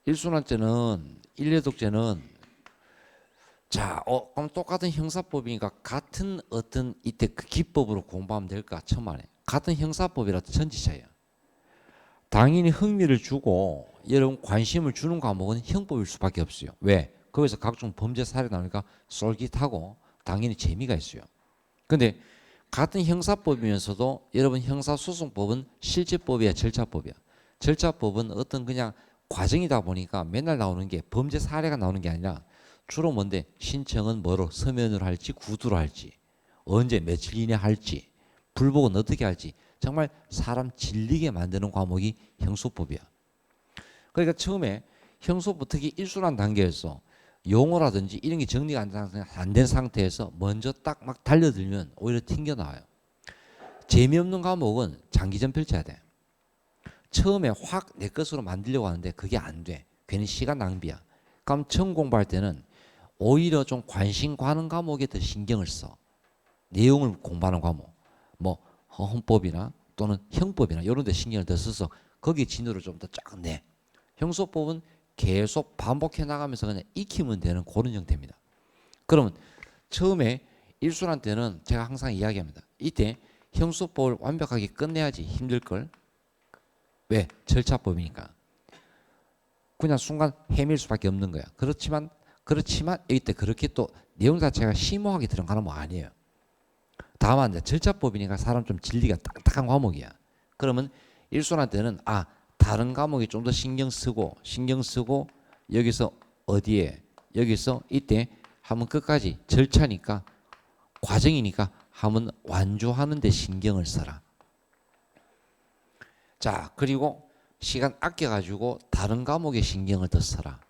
일순환죄는 일례독죄는 자, 그럼 똑같은 형사법이니까 같은 어떤 이때 그 기법으로 공부하면 될까? 천만에. 같은 형사법이라도 천지차이야. 당연히 흥미를 주고 여러분 관심을 주는 과목은 형법일 수밖에 없어요. 왜? 거기서 각종 범죄 사례 나오니까 쏠깃하고 당연히 재미가 있어요. 근데 같은 형사법이면서도 여러분 형사소송법은 실제법이야, 절차법이야. 절차법은 어떤 그냥 과정이다 보니까 맨날 나오는 게 범죄 사례가 나오는 게 아니라 주로 뭔데 신청은 뭐로 서면으로 할지 구두로 할지 언제 며칠 이내 할지 불복은 어떻게 할지 정말 사람 질리게 만드는 과목이 형소법이야. 그러니까 처음에 형소법 특히 일순환 단계에서 용어라든지 이런 게 정리가 안 된 상태에서 먼저 딱 막 달려들면 오히려 튕겨 나와요. 재미없는 과목은 장기전 펼쳐야 돼. 처음에 확 내 것으로 만들려고 하는데 그게 안 돼. 괜히 시간 낭비야. 그럼 처음 공부할 때는 오히려 좀 관심 가는 과목에 더 신경을 써. 내용을 공부하는 과목. 뭐 헌법이나 또는 형법이나 이런 데 신경을 더 써서 거기에 진도를 좀 더 쫙 내. 형소법은 계속 반복해 나가면서 그냥 익히면 되는 그런 형태입니다. 그러면 처음에 일순환 때는 제가 항상 이야기합니다. 이때 형소법을 완벽하게 끝내야지 힘들걸. 왜? 절차법이니까. 그냥 순간 헤맬 수밖에 없는 거야. 그렇지만 이때 그렇게 또 내용 자체가 심오하게 들어가는 거 아니에요. 다만 이제 절차법이니까 사람 좀 진리가 딱딱한 과목이야. 그러면 일순환 때는 다른 과목에 좀 더 신경 쓰고 여기서 어디에 여기서 이때 한번 끝까지 절차니까 과정이니까 한번 완주하는 데 신경을 써라. 자, 그리고 시간 아껴가지고 다른 과목에 신경을 더 써라.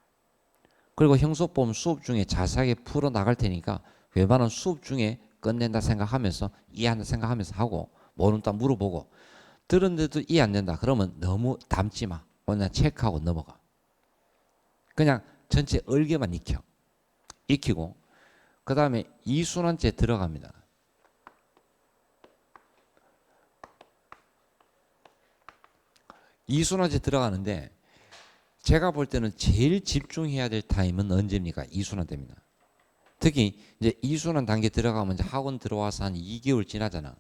그리고 형소법 수업 중에 자세하게 풀어 나갈 테니까 웬만한 수업 중에 끝낸다 생각하면서 이해한다 생각하면서 하고 모르는 딱 물어보고 들었는데도 이해 안 된다 그러면 너무 담지 마. 그냥 체크하고 넘어가. 그냥 전체 얼개만 익히고 그 다음에 이순환죄 들어갑니다. 이순환죄 들어가는데 제가 볼 때는 제일 집중해야 될 타임은 언제입니까? 이순환때입니다. 특히 이제 이순환 단계 들어가면 이제 학원 들어와서 한 2개월 지나잖아.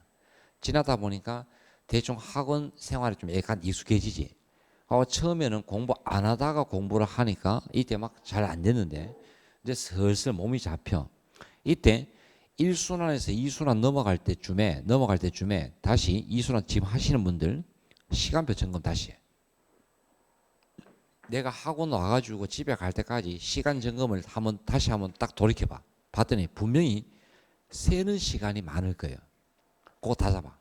지나다 보니까 대충 학원 생활이 좀 약간 익숙해지지. 처음에는 공부 안 하다가 공부를 하니까 이때 막 잘 안 됐는데 이제 슬슬 몸이 잡혀. 이때 1순환에서 2순환 넘어갈 때쯤에 다시 2순환 지금 하시는 분들 시간표 점검 다시 해. 내가 학원 와가지고 집에 갈 때까지 시간 점검을 다시 한번 딱 돌이켜봐. 봤더니 분명히 세는 시간이 많을 거예요. 그거 다 잡아.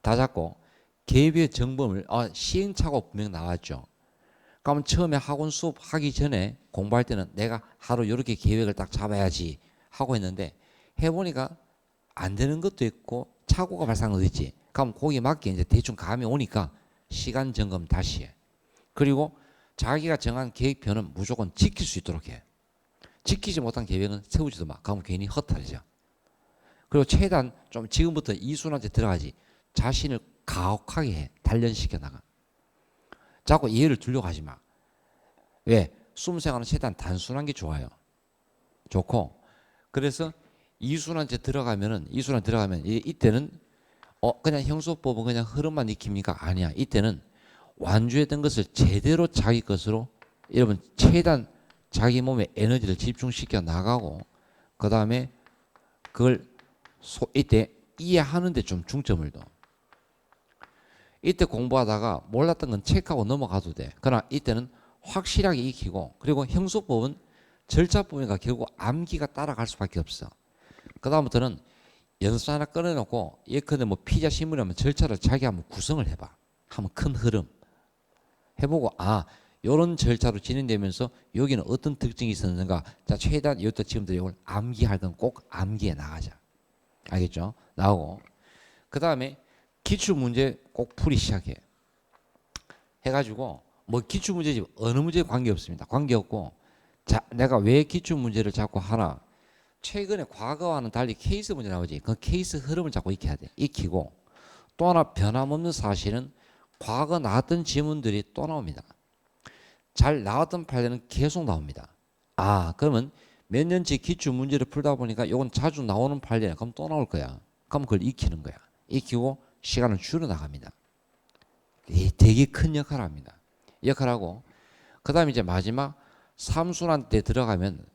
다 잡고 계획 점검을 시행착오 분명 나왔죠. 그러면 처음에 학원 수업 하기 전에 공부할 때는 내가 하루 이렇게 계획을 딱 잡아야지 하고 했는데 해보니까 안 되는 것도 있고 착오가 발생한 것도 있지. 그럼 거기에 맞게 이제 대충 감이 오니까 시간 점검 다시 해. 그리고 자기가 정한 계획표는 무조건 지킬 수 있도록 해. 지키지 못한 계획은 세우지도 마. 그러면 괜히 허탈해져. 그리고 최대한 좀 지금부터 이순환제 들어가지. 자신을 가혹하게 해. 단련시켜 나가. 자꾸 이해를 두려고 하지 마. 왜? 수험생활은 최대한 단순한 게 좋아요. 좋고. 그래서 이순환 들어가면 이때는 그냥 형소법은 그냥 흐름만 익힙니까? 아니야. 이때는 완주했던 것을 제대로 자기 것으로 여러분 최대한 자기 몸에 에너지를 집중시켜 나가고 그 다음에 그걸 이때 이해하는 데 좀 중점을 둬. 이때 공부하다가 몰랐던 건 체크하고 넘어가도 돼. 그러나 이때는 확실하게 익히고 그리고 형소법은 절차법이니까 결국 암기가 따라갈 수밖에 없어. 그 다음부터는 연습 하나 꺼내놓고 예컨대 뭐 피자 신문이라면 절차를 자기 한번 구성을 해봐. 한번 큰 흐름 해보고 요런 절차로 진행되면서 여기는 어떤 특징이 있었는가. 자, 최대한 이것도 지금부터 이걸 암기할 건 꼭 암기해 나가자. 알겠죠? 나오고 그 다음에 기출문제 꼭 풀이 시작해. 해가지고 뭐 기출문제지 어느 문제 관계없습니다. 관계없고 자, 내가 왜 기출문제를 자꾸 하나. 최근에 과거와는 달리 케이스 문제 나오지. 그 케이스 흐름을 자꾸 익혀야 돼. 익히고 또 하나 변함없는 사실은 과거 나왔던 지문들이 또 나옵니다. 잘 나왔던 판례는 계속 나옵니다. 아, 그러면 몇 년째 기출 문제를 풀다 보니까 이건 자주 나오는 판례야. 그럼 또 나올 거야. 그럼 그걸 익히는 거야. 익히고 시간을 줄여나갑니다. 되게 큰 역할을 합니다. 역할하고 그 다음에 이제 마지막 삼순환 때 들어가면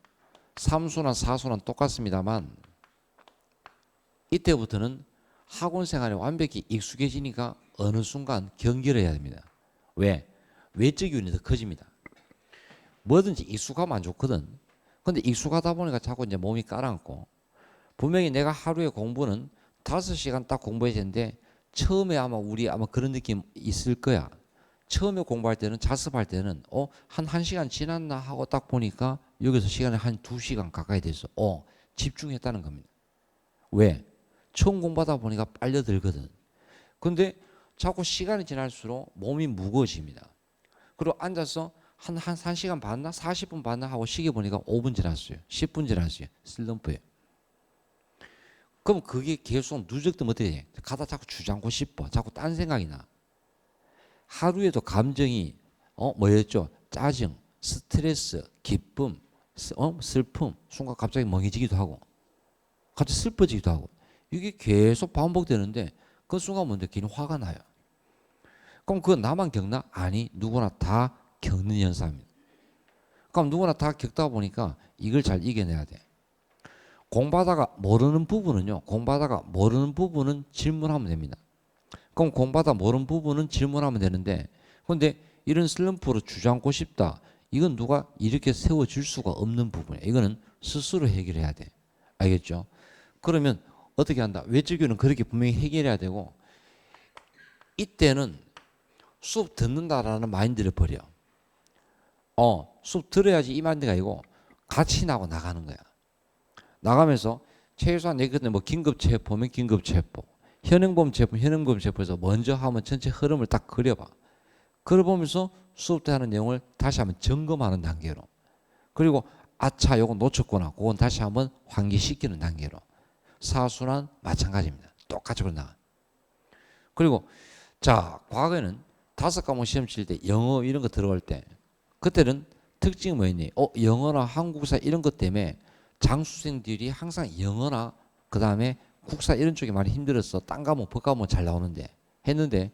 삼순환, 사순환 똑같습니다만 이때부터는 학원 생활에 완벽히 익숙해지니까 어느 순간 경계를 해야 됩니다. 왜? 외적 요인이 더 커집니다. 뭐든지 익숙하면 안 좋거든. 근데 익숙하다 보니까 자꾸 이제 몸이 깔아앉고 분명히 내가 하루에 공부는 5시간 딱 공부해야 되는데 처음에 아마 우리 아마 그런 느낌 있을 거야. 처음에 공부할 때는 자습할 때는 한 1시간 지났나 하고 딱 보니까 여기서 시간이 한 2시간 가까이 돼서 집중했다는 겁니다. 왜? 처음 공부하다 보니까 빨려들거든. 근데 자꾸 시간이 지날수록 몸이 무거워집니다. 그리고 앉아서 한 1시간 봤나? 40분 봤나? 하고 시계 보니까 5분 지났어요. 10분 지났어요. 슬럼프예요. 그럼 그게 계속 누적되면 어떻게 해? 가다 자꾸 주저앉고 싶어. 자꾸 딴 생각이 나. 하루에도 감정이 뭐였죠? 짜증, 스트레스, 기쁨, 슬픔, 순간 갑자기 멍해지기도 하고 갑자기 슬퍼지기도 하고 이게 계속 반복되는데 그 순간 먼저 괜히 화가 나요. 그럼 그거 나만 겪나? 아니, 누구나 다 겪는 현상입니다. 그럼 누구나 다 겪다 보니까 이걸 잘 이겨내야 돼. 공부하다가 모르는 부분은 질문하면 됩니다. 그럼 공부하다 모르는 부분은 질문하면 되는데 근데 이런 슬럼프로 주저앉고 싶다. 이건 누가 이렇게 세워줄 수가 없는 부분이에요. 이거는 스스로 해결해야 돼. 알겠죠? 그러면 어떻게 한다? 외적으로는 그렇게 분명히 해결해야 되고 이때는 수업 듣는다라는 마인드를 버려. 수업 들어야지 이 마인드가 아니고 같이 나고 나가는 거야. 나가면서 최소한 내가 그때 뭐 긴급체포면 긴급체포, 현행범체포 현행범체포에서 먼저 하면 전체 흐름을 딱 그려봐. 그려보면서 수업 때 하는 내용을 다시 한번 점검하는 단계로. 그리고 아차 요거 놓쳤구나. 그건 다시 한번 환기시키는 단계로. 사순환 마찬가지입니다. 똑같이 그런다. 그리고 자 과거에는 5과목 시험 칠 때 영어 이런 거 들어갈 때 그때는 특징이 뭐였니? 영어나 한국사 이런 것 때문에 장수생들이 항상 영어나 그 다음에 국사 이런 쪽이 많이 힘들었어. 딴 과목, 법과목 잘 나오는데 했는데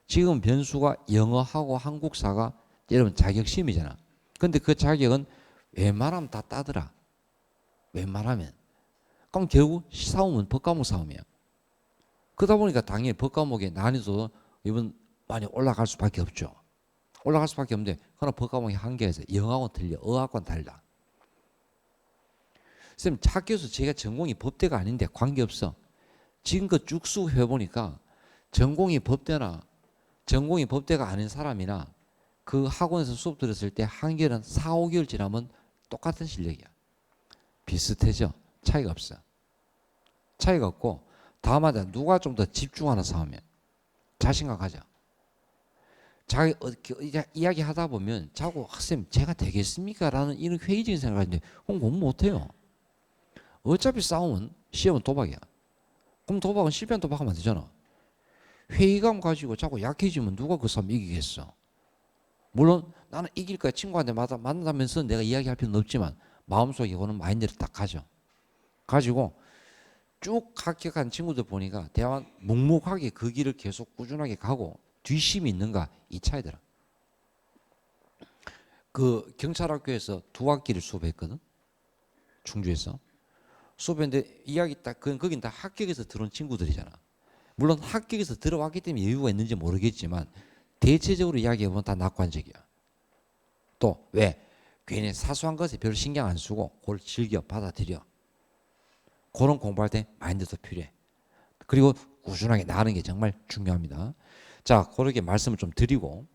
지금 변수가 영어하고 한국사가 여러분 자격시험이잖아. 근데 그 자격은 웬만하면 다 따더라. 웬만하면. 그럼 결국 싸움은 법과목 싸움이야. 그러다 보니까 당연히 법과목의 난이도 이번 많이 올라갈 수밖에 없죠. 올라갈 수밖에 없는데 그러나 법과목이 한계가 있어요. 영어하고는 틀려. 어학과는 달라. 선생님 학교에서 제가 전공이 법대가 아닌데 관계없어. 지금껏 쭉 해보니까 전공이 법대가 아닌 사람이나 그 학원에서 수업 들었을 때 한계는 4, 5개월 지나면 똑같은 실력이야. 비슷해져. 차이가 없어. 차이가 없고 다만 누가 좀 더 집중하는 싸움이야. 자신감 가져. 자기 이야기 하다 보면 자꾸 쌤 제가 되겠습니까? 라는 이런 회의적인 생각을 하는데 그럼 공부 못해요. 어차피 싸움은 시험은 도박이야. 그럼 도박은 실패한 도박하면 안 되잖아. 회의감 가지고 자꾸 약해지면 누가 그 싸움 이기겠어. 물론 나는 이길 거야. 친구한테 만나면서 내가 이야기할 필요는 없지만 마음속에 오는 마인드를 딱 가져. 가지고 쭉 합격한 친구들 보니까 대화는 묵묵하게 그 길을 계속 꾸준하게 가고 뒷심이 있는가 이 차이더라. 그 경찰학교에서 2학기를 수업했거든. 충주에서. 수업했는데 이야기 딱 거긴 다 합격해서 들어온 친구들이잖아. 물론 합격해서 들어왔기 때문에 여유가 있는지 모르겠지만 대체적으로 이야기해보면 다 낙관적이야. 또 왜? 괜히 사소한 것에 별로 신경 안 쓰고 그걸 즐겨 받아들여. 그런 공부할 때 마인드도 필요해. 그리고 꾸준하게 나가는 게 정말 중요합니다. 자, 그렇게 말씀을 좀 드리고